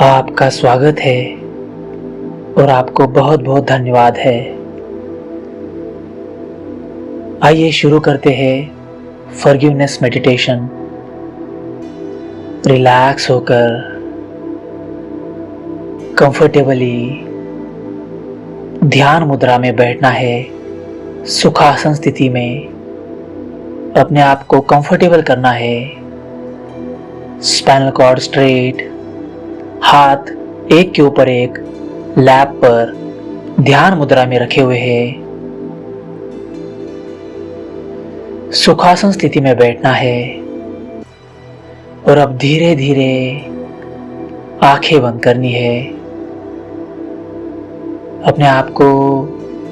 आपका स्वागत है और आपको बहुत बहुत धन्यवाद है। आइए शुरू करते हैं फॉरगिवनेस मेडिटेशन। रिलैक्स होकर कंफर्टेबली ध्यान मुद्रा में बैठना है। सुखासन स्थिति में अपने आप को कंफर्टेबल करना है। स्पाइनल कॉर्ड स्ट्रेट, हाथ एक के ऊपर एक लैप पर ध्यान मुद्रा में रखे हुए हैं। सुखासन स्थिति में बैठना है और अब धीरे धीरे आंखें बंद करनी है। अपने आप को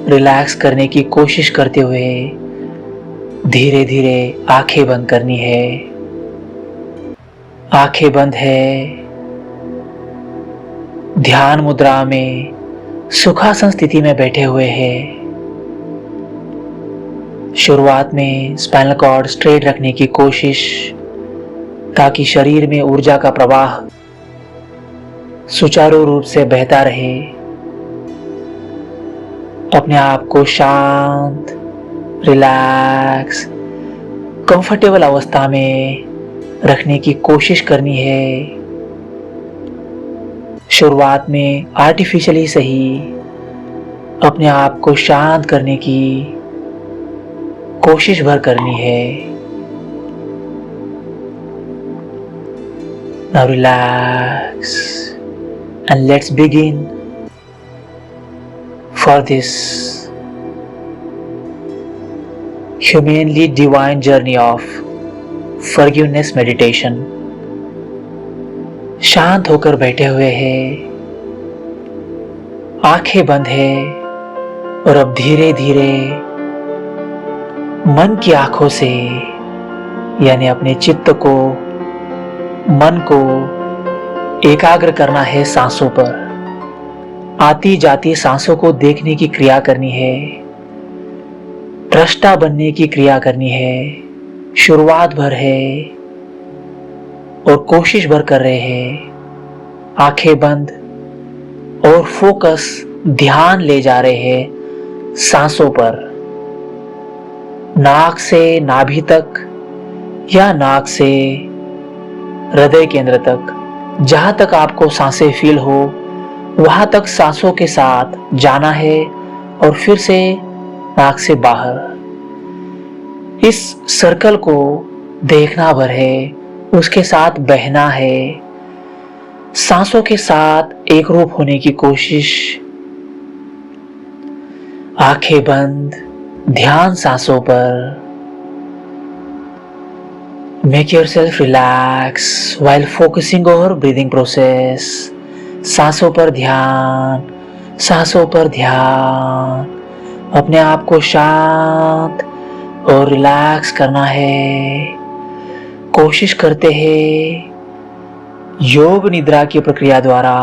रिलैक्स करने की कोशिश करते हुए धीरे धीरे आंखें बंद करनी है। आंखें बंद है। ध्यान मुद्रा में सुखासन स्थिति में बैठे हुए हैं। शुरुआत में स्पाइनल कॉर्ड स्ट्रेट रखने की कोशिश, ताकि शरीर में ऊर्जा का प्रवाह सुचारू रूप से बहता रहे। अपने आप को शांत, रिलैक्स, कंफर्टेबल अवस्था में रखने की कोशिश करनी है। शुरुआत में आर्टिफिशियली सही अपने आप को शांत करने की कोशिश भर करनी है। Now relax and let's begin for this humanly divine journey of forgiveness meditation। शांत होकर बैठे हुए हैं, आंखें बंद है और अब धीरे धीरे मन की आंखों से, यानी अपने चित्त को, मन को एकाग्र करना है सांसों पर। आती जाती सांसों को देखने की क्रिया करनी है। दृष्टा बनने की क्रिया करनी है। शुरुआत भर है और कोशिश भर कर रहे हैं। आंखें बंद और फोकस, ध्यान ले जा रहे हैं सांसों पर। नाक से नाभि तक या नाक से हृदय केंद्र तक, जहां तक आपको सांसें फील हो वहां तक सांसों के साथ जाना है और फिर से नाक से बाहर। इस सर्कल को देखना भर है, उसके साथ बहना है। सांसों के साथ एक रूप होने की कोशिश। आंखें बंद, ध्यान सांसों पर। Make yourself relax while focusing over breathing process. सांसों पर ध्यान, सांसों पर ध्यान। अपने आप को शांत और रिलैक्स करना है। कोशिश करते हैं योग निद्रा की प्रक्रिया द्वारा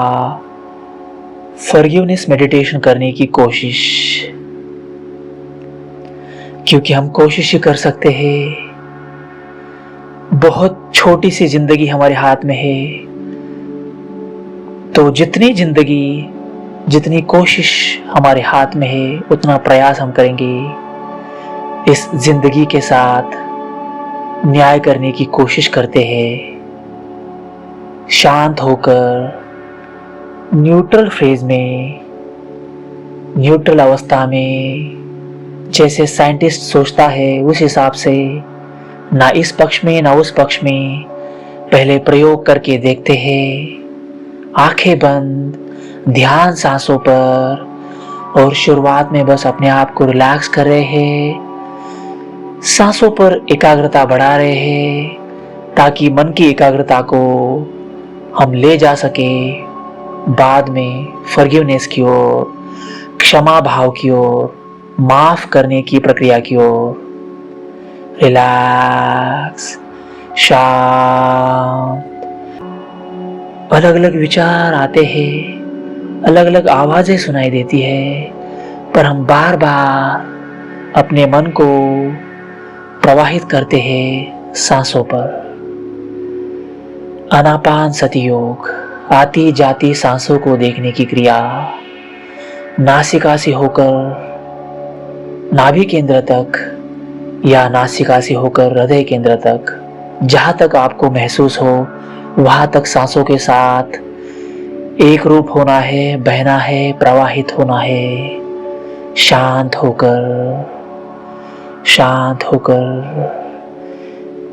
फॉरगिवनेस मेडिटेशन करने की कोशिश, क्योंकि हम कोशिश ही कर सकते हैं। बहुत छोटी सी जिंदगी हमारे हाथ में है, तो जितनी जिंदगी, जितनी कोशिश हमारे हाथ में है, उतना प्रयास हम करेंगे इस जिंदगी के साथ न्याय करने की कोशिश करते हैं। शांत होकर न्यूट्रल फेज में, न्यूट्रल अवस्था में, जैसे साइंटिस्ट सोचता है उस हिसाब से, ना इस पक्ष में ना उस पक्ष में, पहले प्रयोग करके देखते हैं। आंखें बंद, ध्यान सांसों पर, और शुरुआत में बस अपने आप को रिलैक्स कर रहे हैं। सांसों पर एकाग्रता बढ़ा रहे हैं, ताकि मन की एकाग्रता को हम ले जा सके बाद में फॉरगिवनेस की ओर, क्षमा भाव की ओर, माफ करने की प्रक्रिया की ओर। रिलैक्स, शांत। अलग अलग विचार आते हैं, अलग अलग आवाजें सुनाई देती है, पर हम बार बार अपने मन को प्रवाहित करते हैं सांसों पर। आनापान सति योग, आती जाती सांसों को देखने की क्रिया। नासिका से होकर नाभि केंद्र तक या नासिका से होकर हृदय केंद्र तक, जहां तक आपको महसूस हो वहां तक सांसों के साथ एक रूप होना है, बहना है, प्रवाहित होना है, शांत होकर।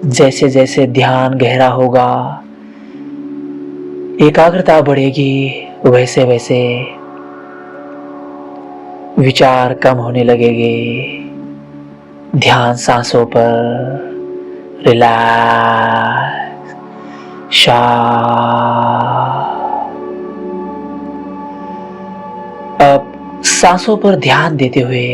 जैसे जैसे ध्यान गहरा होगा, एकाग्रता बढ़ेगी, वैसे वैसे विचार कम होने लगेंगे। ध्यान सांसों पर, रिलैक्स, शांत। अब सांसों पर ध्यान देते हुए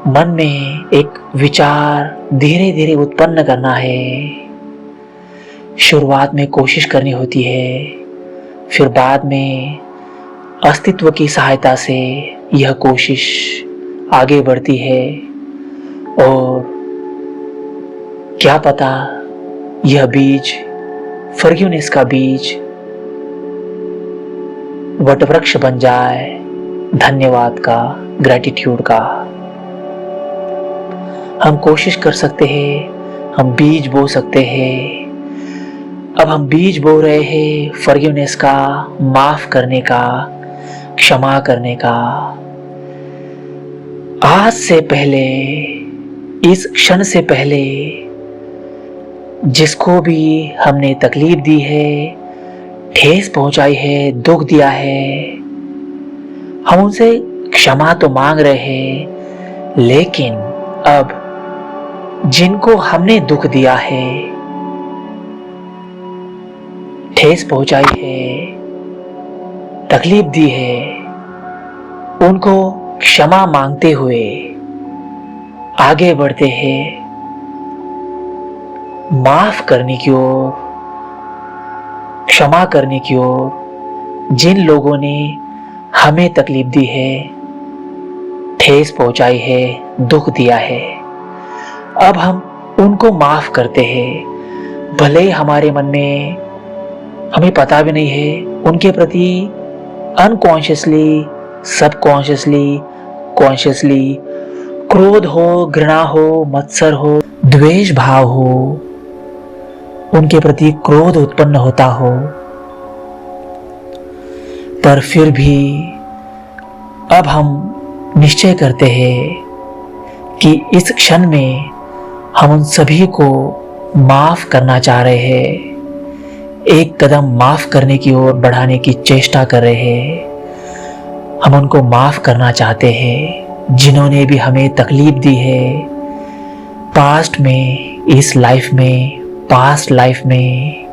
मन में एक विचार धीरे धीरे उत्पन्न करना है। शुरुआत में कोशिश करनी होती है, फिर बाद में अस्तित्व की सहायता से यह कोशिश आगे बढ़ती है और क्या पता यह बीज, फॉरगिवनेस का बीज वटवृक्ष बन जाए, धन्यवाद का, ग्रैटिट्यूड का। हम कोशिश कर सकते हैं, हम बीज बो सकते हैं। अब हम बीज बो रहे हैं फॉरगिवनेस का, माफ करने का, क्षमा करने का। आज से पहले, इस क्षण से पहले जिसको भी हमने तकलीफ दी है, ठेस पहुंचाई है, दुख दिया है, हम उनसे क्षमा तो मांग रहे हैं, लेकिन अब जिनको हमने दुख दिया है, ठेस पहुंचाई है, तकलीफ दी है, उनको क्षमा मांगते हुए आगे बढ़ते हैं माफ करने की ओर, क्षमा करने की ओर। जिन लोगों ने हमें तकलीफ दी है, ठेस पहुंचाई है, दुख दिया है, अब हम उनको माफ करते हैं। भले ही हमारे मन में, हमें पता भी नहीं है, उनके प्रति अनकॉन्शियसली, सबकॉन्शियसली, कॉन्शियसली क्रोध हो, घृणा हो, मत्सर हो, द्वेष भाव हो, उनके प्रति क्रोध उत्पन्न होता हो, पर फिर भी अब हम निश्चय करते हैं कि इस क्षण में हम उन सभी को माफ करना चाह रहे हैं, एक कदम माफ करने की ओर बढ़ाने की चेष्टा कर रहे हैं। हम उनको माफ करना चाहते हैं जिन्होंने भी हमें तकलीफ दी है, पास्ट में, इस लाइफ में, पास्ट लाइफ में,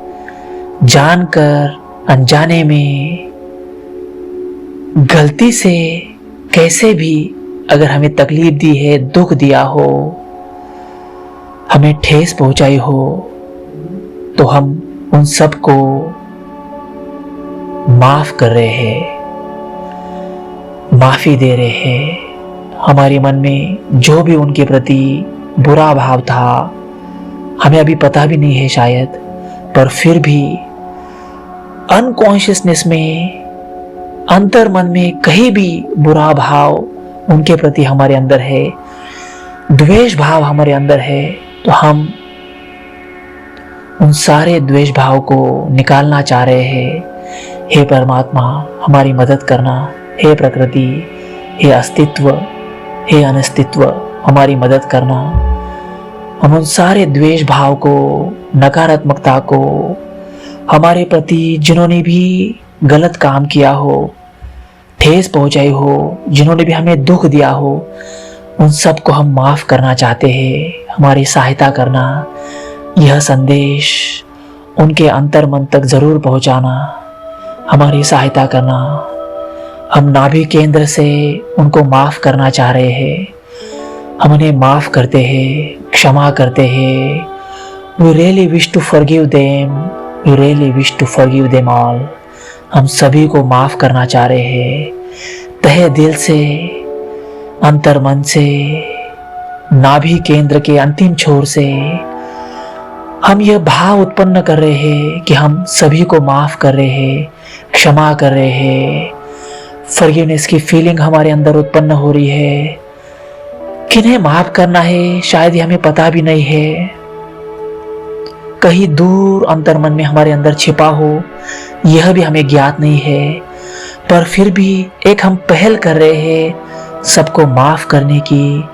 जानकर, अनजाने में, गलती से कैसे भी अगर हमें तकलीफ दी है, दुख दिया हो, हमें ठेस पहुंचाई हो, तो हम उन सब को माफ कर रहे हैं, माफी दे रहे हैं। हमारे मन में जो भी उनके प्रति बुरा भाव था, हमें अभी पता भी नहीं है शायद, पर फिर भी अनकॉन्शियसनेस में, अंतर मन में कहीं भी बुरा भाव उनके प्रति हमारे अंदर है, द्वेष भाव हमारे अंदर है, तो हम उन सारे द्वेष भाव को निकालना चाह रहे हैं। हे परमात्मा, हमारी मदद करना। हे प्रकृति, हे अस्तित्व, हे अनस्तित्व, हमारी मदद करना। हम उन सारे द्वेष भाव को, नकारात्मकता को, हमारे प्रति जिन्होंने भी गलत काम किया हो, ठेस पहुंचाई हो, जिन्होंने भी हमें दुख दिया हो, उन सब को हम माफ करना चाहते हैं। हमारी सहायता करना, यह संदेश उनके अंतर मन तक जरूर पहुंचाना, हमारी सहायता करना। हम नाभि केंद्र से उनको माफ करना चाह रहे हैं। हम उन्हें माफ करते हैं, क्षमा करते हैं। We really wish to forgive them. We really wish to forgive them all. हम सभी को माफ करना चाह रहे हैं, तहे दिल से अंतर मन से, नाभि केंद्र के अंतिम छोर से हम यह भाव उत्पन्न कर रहे हैं कि हम सभी को माफ कर रहे हैं, क्षमा कर रहे हैं। फॉरगिवनेस की फीलिंग हमारे अंदर उत्पन्न हो रही है। किन्हें माफ करना है शायद ये हमें पता भी नहीं है, कहीं दूर अंतर मन में हमारे अंदर छिपा हो, यह भी हमें ज्ञात नहीं है। पर फिर भी एक हम पहल कर रहे हैं सबको माफ करने की,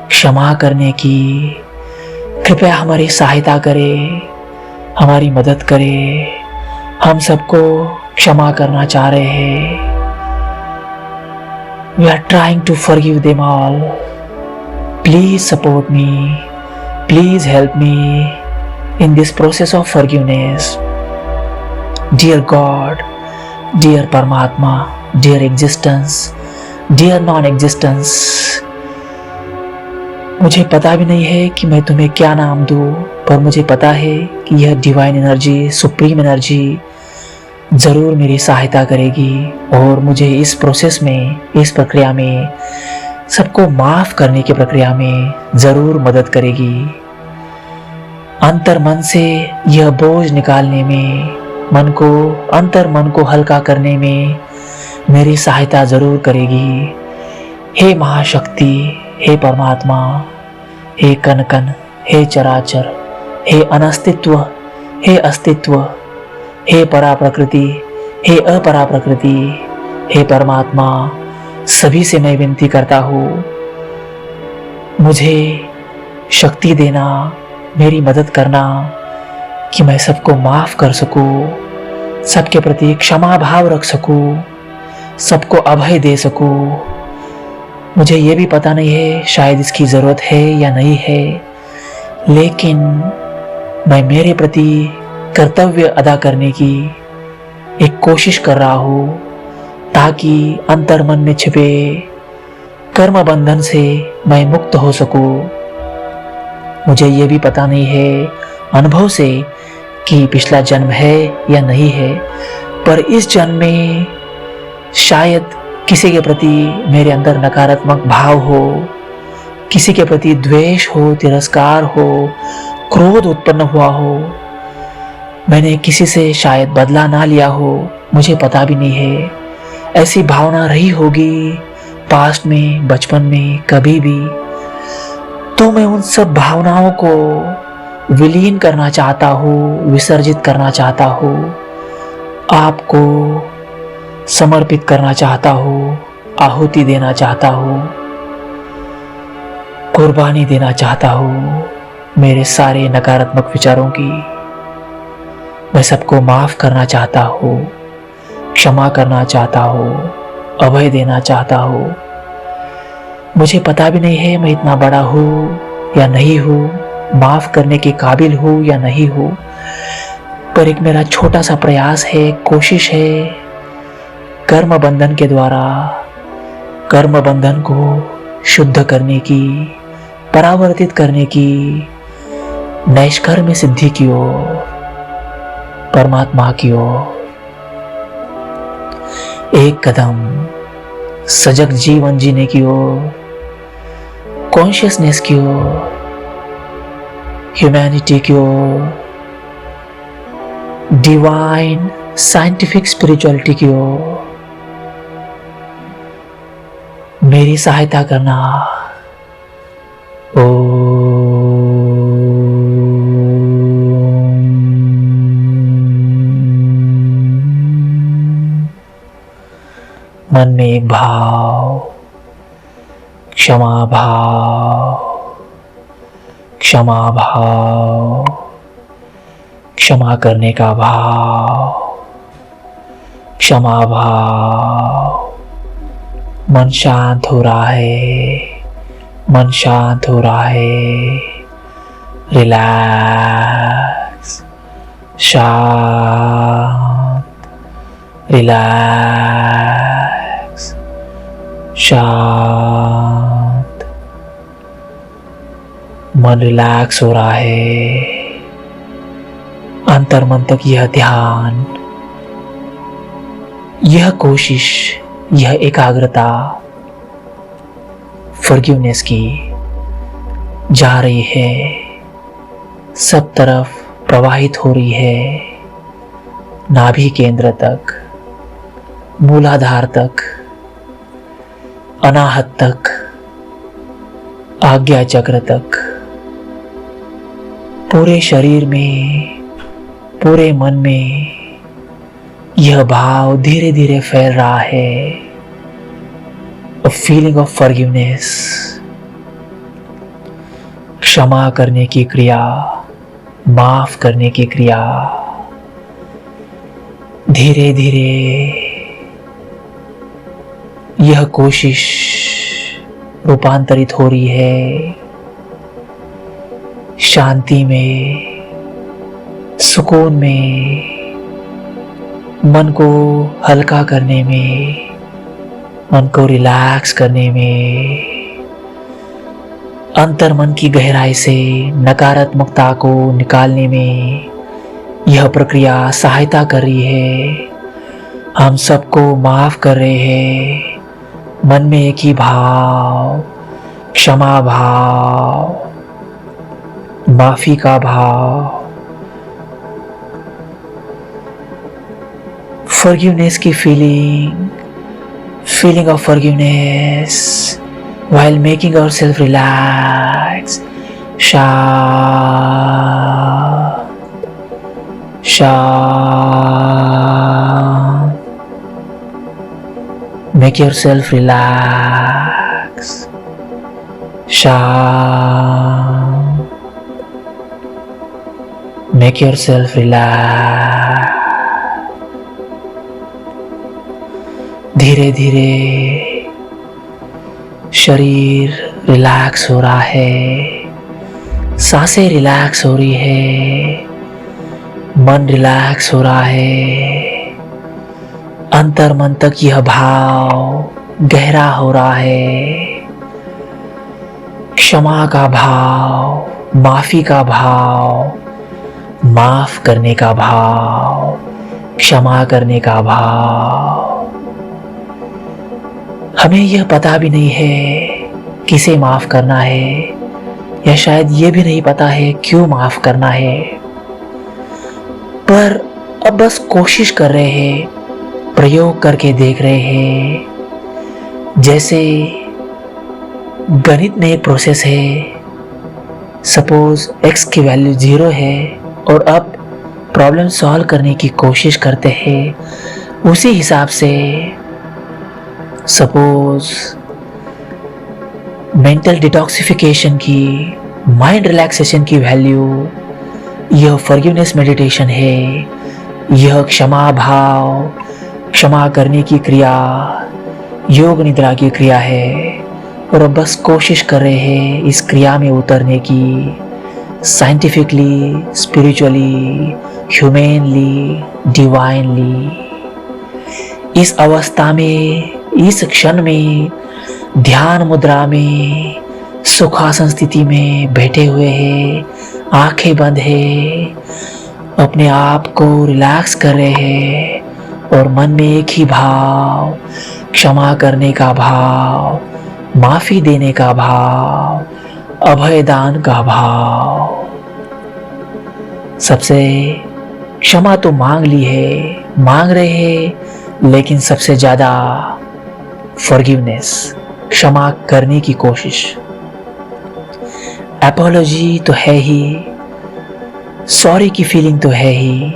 क्षमा करने की। कृपया हमारी सहायता करें, हमारी मदद करें। हम सबको क्षमा करना चाह रहे हैं। We are trying to forgive them all. Please support me. Please help me in this process of forgiveness. Dear God, dear Paramatma, dear existence, dear non-existence. मुझे पता भी नहीं है कि मैं तुम्हें क्या नाम दूं, पर मुझे पता है कि यह डिवाइन एनर्जी, सुप्रीम एनर्जी जरूर मेरी सहायता करेगी और मुझे इस प्रोसेस में, इस प्रक्रिया में, सबको माफ करने की प्रक्रिया में जरूर मदद करेगी। अंतर मन से यह बोझ निकालने में, अंतर मन को हल्का करने में मेरी सहायता जरूर करेगी। हे महाशक्ति, हे परमात्मा, हे कण कण, हे चराचर, हे अनस्तित्व, हे अस्तित्व, हे परा प्रकृति, हे अपरा प्रकृति, हे परमात्मा, सभी से मैं विनती करता हूँ, मुझे शक्ति देना, मेरी मदद करना कि मैं सबको माफ कर सकूँ, सबके प्रति क्षमा भाव रख सकूँ, सबको अभय दे सकूँ। मुझे ये भी पता नहीं है शायद इसकी ज़रूरत है या नहीं है, लेकिन मैं मेरे प्रति कर्तव्य अदा करने की एक कोशिश कर रहा हूँ ताकि अंतर मन में छिपे कर्म बंधन से मैं मुक्त हो सकूँ। मुझे ये भी पता नहीं है अनुभव से कि पिछला जन्म है या नहीं है, पर इस जन्म में शायद किसी के प्रति मेरे अंदर नकारात्मक भाव हो, किसी के प्रति द्वेष हो, तिरस्कार हो, क्रोध उत्पन्न हुआ हो, मैंने किसी से शायद बदला ना लिया हो, मुझे पता भी नहीं है। ऐसी भावना रही होगी पास्ट में, बचपन में, कभी भी। तो मैं उन सब भावनाओं को विलीन करना चाहता हूँ, विसर्जित करना चाहता हूँ, आपको समर्पित करना चाहता हूँ, आहुति देना चाहता हूँ, कुर्बानी देना चाहता हूँ मेरे सारे नकारात्मक विचारों की। मैं सबको माफ करना चाहता हूँ, क्षमा करना चाहता हूँ, अभय देना चाहता हूँ। मुझे पता भी नहीं है मैं इतना बड़ा हूँ या नहीं हूँ, माफ करने के काबिल हूँ या नहीं हूँ, पर एक मेरा छोटा सा प्रयास है, कोशिश है, कर्म बंधन के द्वारा कर्म बंधन को शुद्ध करने की, परावर्तित करने की, नैष्कर्म्य सिद्धि की ओर, परमात्मा की ओर एक कदम सजग जीवन जीने की ओर, कॉन्शियसनेस की ओर, ह्यूमैनिटी की ओर, डिवाइन साइंटिफिक स्पिरिचुअलिटी की ओर मेरी सहायता करना। मन में एक भाव, क्षमा भाव, क्षमा भाव, क्षमा करने का भाव, क्षमा भाव। मन शांत हो रहा है, मन शांत हो रहा है। रिलैक्स, शांत, रिलैक्स, शांत। मन रिलैक्स हो रहा है। अंतर मन तक यह ध्यान, यह कोशिश, यह एकाग्रता फॉरगिवनेस की जा रही है, सब तरफ प्रवाहित हो रही है, नाभि केंद्र तक, मूलाधार तक, अनाहत तक, आज्ञा चक्र तक, पूरे शरीर में, पूरे मन में यह भाव धीरे धीरे फैल रहा है। A feeling of forgiveness, क्षमा करने की क्रिया, माफ करने की क्रिया धीरे धीरे यह कोशिश रूपांतरित हो रही है शांति में, सुकून में, मन को हल्का करने में, मन को रिलैक्स करने में, अंतर मन की गहराई से नकारात्मकता को निकालने में यह प्रक्रिया सहायता कर रही है। हम सबको माफ कर रहे हैं, मन में एक ही भाव, क्षमा भाव, माफी का भाव, फॉरगिवनेस की feeling of forgiveness while making ourselves relax. Make yourself relax. Make yourself relax. धीरे धीरे शरीर रिलैक्स हो रहा है, सांसें रिलैक्स हो रही है, मन रिलैक्स हो रहा है, अंतर मन तक यह भाव गहरा हो रहा है। क्षमा का भाव, माफी का भाव, माफ करने का भाव, क्षमा करने का भाव। हमें यह पता भी नहीं है किसे माफ करना है, या शायद ये भी नहीं पता है क्यों माफ करना है, पर अब बस कोशिश कर रहे हैं, प्रयोग करके देख रहे हैं। जैसे गणित में एक प्रोसेस है, सपोज x की वैल्यू 0 है और अब प्रॉब्लम सॉल्व करने की कोशिश करते हैं। उसी हिसाब से सपोज मेंटल डिटॉक्सिफिकेशन की, माइंड रिलैक्सेशन की वैल्यू यह फॉरगिवनेस मेडिटेशन है, यह क्षमा भाव, क्षमा करने की क्रिया, योग निद्रा की क्रिया है। और अब बस कोशिश कर रहे हैं इस क्रिया में उतरने की, साइंटिफिकली, स्पिरिचुअली, ह्यूमनली, डिवाइनली। इस अवस्था में, इस क्षण में, ध्यान मुद्रा में, सुखासन स्थिति में बैठे हुए हैं, आंखें बंद है, अपने आप को रिलैक्स कर रहे हैं और मन में एक ही भाव, क्षमा करने का भाव, माफी देने का भाव, अभयदान का भाव। सबसे क्षमा तो मांग ली है, मांग रहे हैं, लेकिन सबसे ज्यादा फॉरगिवनेस, क्षमा करने की कोशिश। एपोलॉजी तो है ही, सॉरी की फीलिंग तो है ही,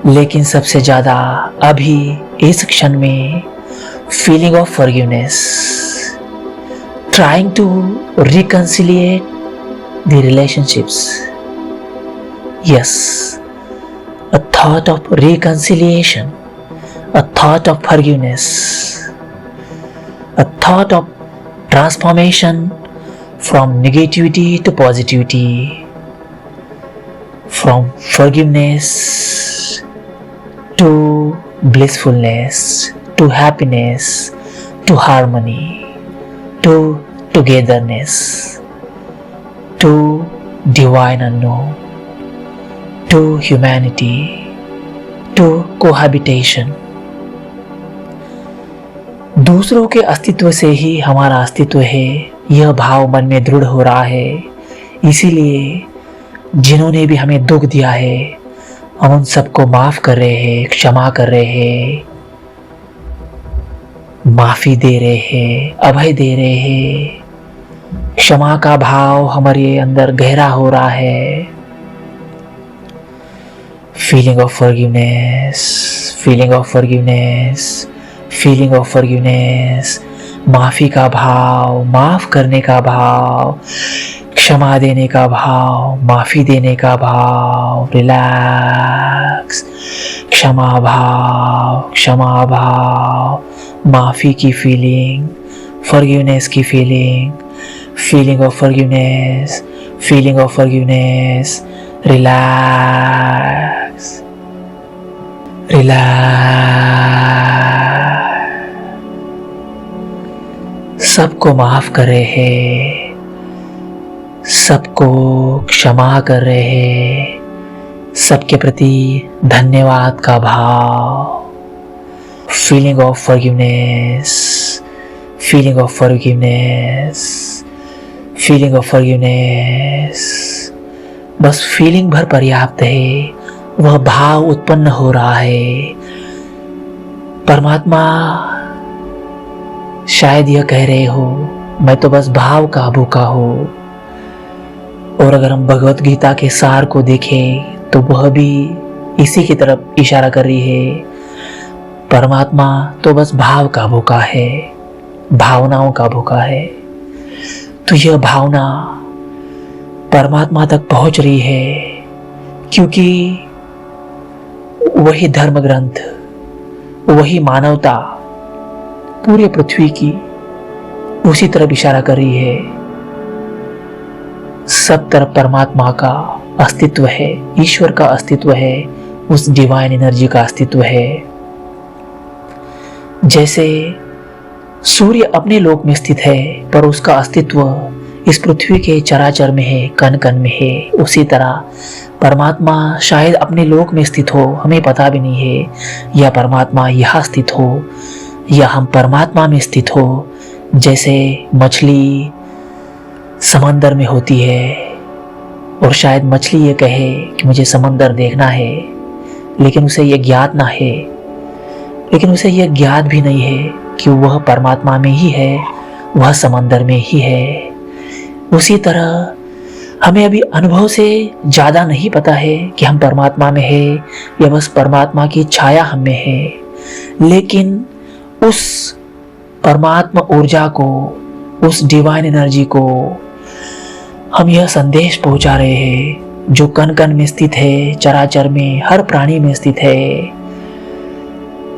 लेकिन सबसे ज्यादा अभी इस क्षण में feeling of forgiveness, trying to reconciliate the relationships. Yes, a thought of reconciliation, a thought of forgiveness, a thought of transformation from negativity to positivity, from forgiveness to blissfulness, to happiness, to harmony, to togetherness, to divine unknown, to humanity, to cohabitation. दूसरों के अस्तित्व से ही हमारा अस्तित्व है, यह भाव मन में दृढ़ हो रहा है। इसीलिए जिन्होंने भी हमें दुख दिया है, हम उन सबको माफ कर रहे हैं, क्षमा कर रहे हैं, माफी दे रहे हैं, अभय दे रहे हैं। क्षमा का भाव हमारे अंदर गहरा हो रहा है। Feeling of forgiveness, feeling of forgiveness, feeling of forgiveness. माफी का भाव, माफ करने का भाव, क्षमा देने का भाव, माफी देने का भाव। रिलैक्स। क्षमा भाव, क्षमा भाव, माफी की फीलिंग, फॉरगिवनेस की feeling, feeling of forgiveness, feeling of forgiveness. Relax, relax. सबको माफ कर रहे हैं, सबको क्षमा कर रहे हैं, सबके प्रति धन्यवाद का भाव। Feeling of forgiveness, feeling of forgiveness, feeling of forgiveness. बस फीलिंग भर पर्याप्त है, वह भाव उत्पन्न हो रहा है। परमात्मा शायद यह कह रहे हो, मैं तो बस भाव का भूखा हूं। और अगर हम भगवत गीता के सार को देखें तो वह भी इसी की तरफ इशारा कर रही है। परमात्मा तो बस भाव का भूखा है, भावनाओं का भूखा है। तो यह भावना परमात्मा तक पहुंच रही है, क्योंकि वही धर्म ग्रंथ, वही मानवता पूरे पृथ्वी की उसी तरफ इशारा कर रही है। सब तरफ परमात्मा का अस्तित्व है, ईश्वर का अस्तित्व है, उस डिवाइन एनर्जी का अस्तित्व है। जैसे सूर्य अपने लोक में स्थित है, पर उसका अस्तित्व इस पृथ्वी के चराचर में है, कण कण में है। उसी तरह परमात्मा शायद अपने लोक में स्थित हो, हमें पता भी नहीं है, या परमात्मा यहाँ स्थित हो, या हम परमात्मा में स्थित हो। जैसे मछली समंदर में होती है और शायद मछली ये कहे कि मुझे समंदर देखना है, लेकिन उसे यह ज्ञात ना है, लेकिन उसे यह ज्ञात भी नहीं है कि वह परमात्मा में ही है, वह समंदर में ही है। उसी तरह हमें अभी अनुभव से ज़्यादा नहीं पता है कि हम परमात्मा में है या बस परमात्मा की छाया हम में है, लेकिन उस परमात्मा ऊर्जा को, उस डिवाइन एनर्जी को हम यह संदेश पहुंचा रहे हैं, जो कण कण में स्थित है, चराचर में, हर प्राणी में स्थित है।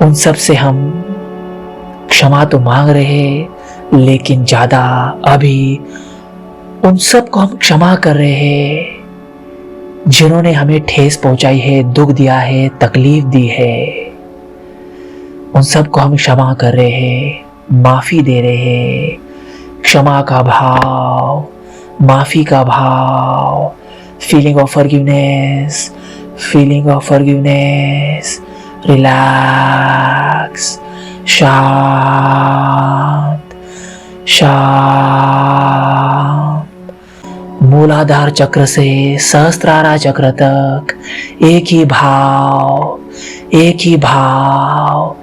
उन सब से हम क्षमा तो मांग रहे हैं, लेकिन ज़्यादा अभी उन सब को हम क्षमा कर रहे हैं जिन्होंने हमें ठेस पहुंचाई है, दुख दिया है, तकलीफ दी है। उन सब को हम क्षमा कर रहे हैं, माफी दे रहे हैं। क्षमा का भाव, माफी का भाव, feeling of forgiveness, feeling of forgiveness. Relax, शांत, शांत। मूलाधार चक्र से सहस्त्रारा चक्र तक एक ही भाव, एक ही भाव,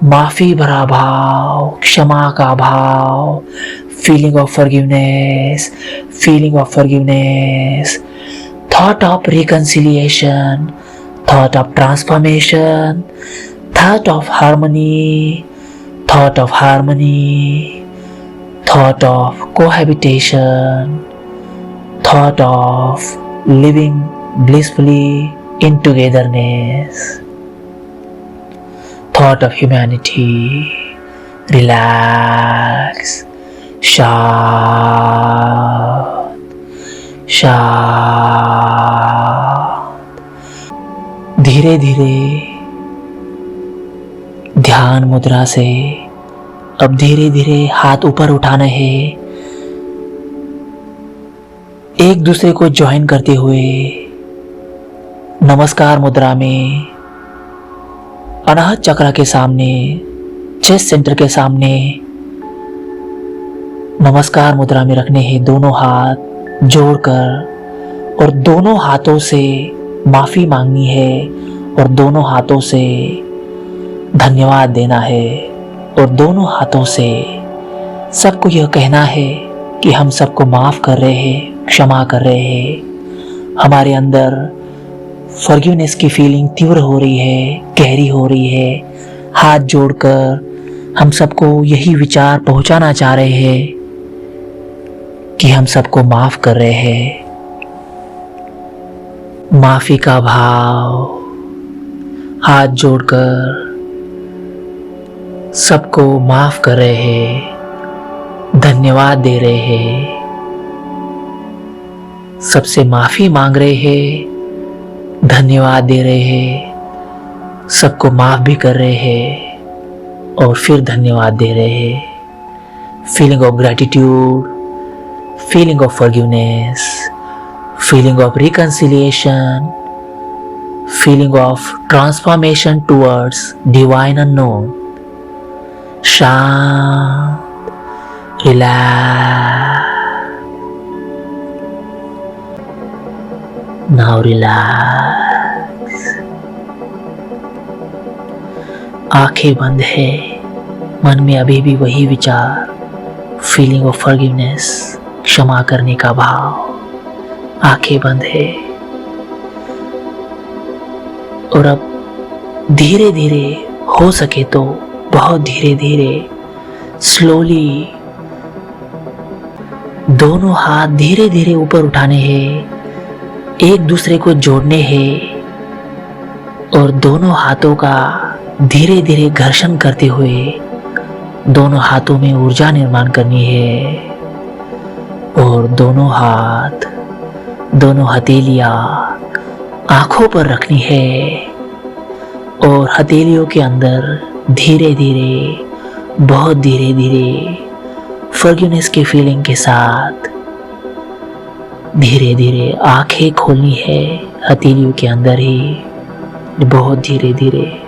माफी भरा भाव, क्षमा का भाव, feeling of forgiveness, feeling of forgiveness, thought of reconciliation, thought of transformation, thought of harmony, thought of harmony, thought of cohabitation, thought of living blissfully in togetherness, thought of humanity. Relax, शांत, शांत। धीरे धीरे ध्यान मुद्रा से अब धीरे धीरे हाथ ऊपर उठाना है, एक दूसरे को ज्वाइन करते हुए नमस्कार मुद्रा में अनाहत चक्र के सामने चेस्ट सेंटर के सामने नमस्कार मुद्रा में रखने हैं दोनों हाथ जोड़कर, और दोनों हाथों से माफी मांगनी है और दोनों हाथों से धन्यवाद देना है, और दोनों हाथों से सबको यह कहना है कि हम सबको माफ कर रहे हैं, क्षमा कर रहे हैं। हमारे अंदर फॉरगिवनेस की फीलिंग तीव्र हो रही है, गहरी हो रही है। हाथ जोड़कर हम सबको यही विचार पहुंचाना चाह रहे हैं कि हम सबको माफ कर रहे हैं। माफी का भाव, हाथ जोड़कर सबको माफ कर रहे हैं, धन्यवाद दे रहे हैं, सबसे माफी मांग रहे हैं, धन्यवाद दे रहे हैं, सबको माफ भी कर रहे हैं और फिर धन्यवाद दे रहे हैं। Feeling of gratitude, feeling of forgiveness, feeling of reconciliation, feeling of transformation towards divine unknown. शांत, रिलैक्स, नाउ रिलैक्स। आंखें बंद है, मन में अभी भी वही विचार, फीलिंग ऑफ फॉरगिवनेस, क्षमा करने का भाव। आंखें बंद है और अब धीरे धीरे, हो सके तो बहुत धीरे धीरे, स्लोली दोनों हाथ धीरे धीरे ऊपर उठाने हैं, एक दूसरे को जोड़ने हैं और दोनों हाथों का धीरे धीरे घर्षण करते हुए दोनों हाथों में ऊर्जा निर्माण करनी है। और दोनों हाथ, दोनों हथेलियां आंखों पर रखनी है और हथेलियों के अंदर धीरे धीरे, बहुत धीरे धीरे फॉरगिवनेस की फीलिंग के साथ धीरे धीरे आंखें खोलनी है, हथेलियों के अंदर ही, बहुत धीरे धीरे।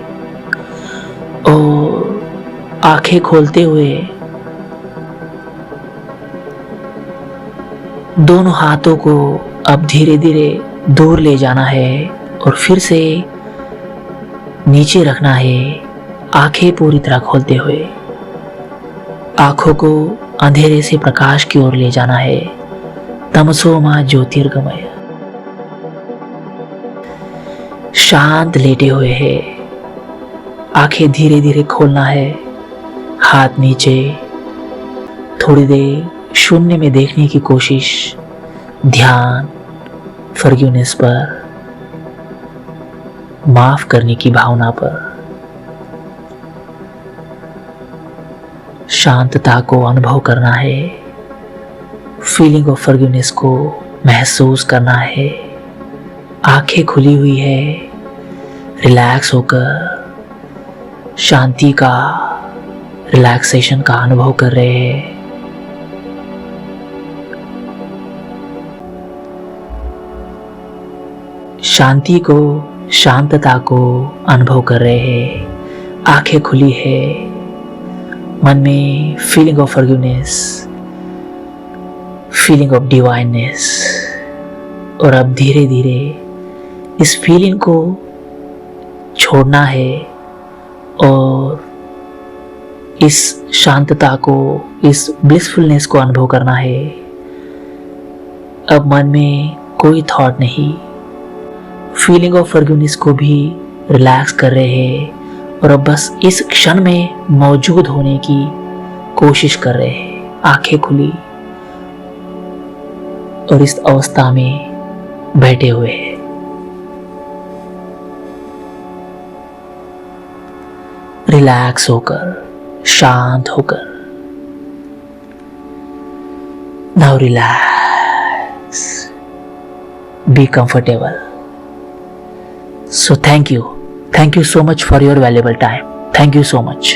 और आंखें खोलते हुए दोनों हाथों को अब धीरे धीरे दूर ले जाना है और फिर से नीचे रखना है, आंखें पूरी तरह खोलते हुए। आंखों को अंधेरे से प्रकाश की ओर ले जाना है, तमसो मा ज्योतिर्गमय। शांत लेटे हुए है, आंखें धीरे धीरे खोलना है, हाथ नीचे, थोड़ी देर शून्य में देखने की कोशिश, ध्यान फॉरगिवनेस पर, माफ करने की भावना पर। शांतता को अनुभव करना है, फीलिंग ऑफ फॉरगिवनेस को महसूस करना है। आंखें खुली हुई है, रिलैक्स होकर शांति का, रिलैक्सेशन का अनुभव कर रहे हैं। शांति को, शांतता को अनुभव कर रहे हैं। आंखें खुली है, मन में feeling of forgiveness, feeling of divineness. और अब धीरे धीरे इस फीलिंग को छोड़ना है और इस शांतता को, इस ब्लिसफुलनेस को अनुभव करना है। अब मन में कोई थॉट नहीं, फीलिंग ऑफ फॉरगिवनेस को भी रिलैक्स कर रहे हैं और अब बस इस क्षण में मौजूद होने की कोशिश कर रहे हैं। आंखें खुली और इस अवस्था में बैठे हुए हैं। रिलैक्स होकर, शांत होकर। Now relax, be comfortable. So thank you so much for your valuable time. Thank you so much.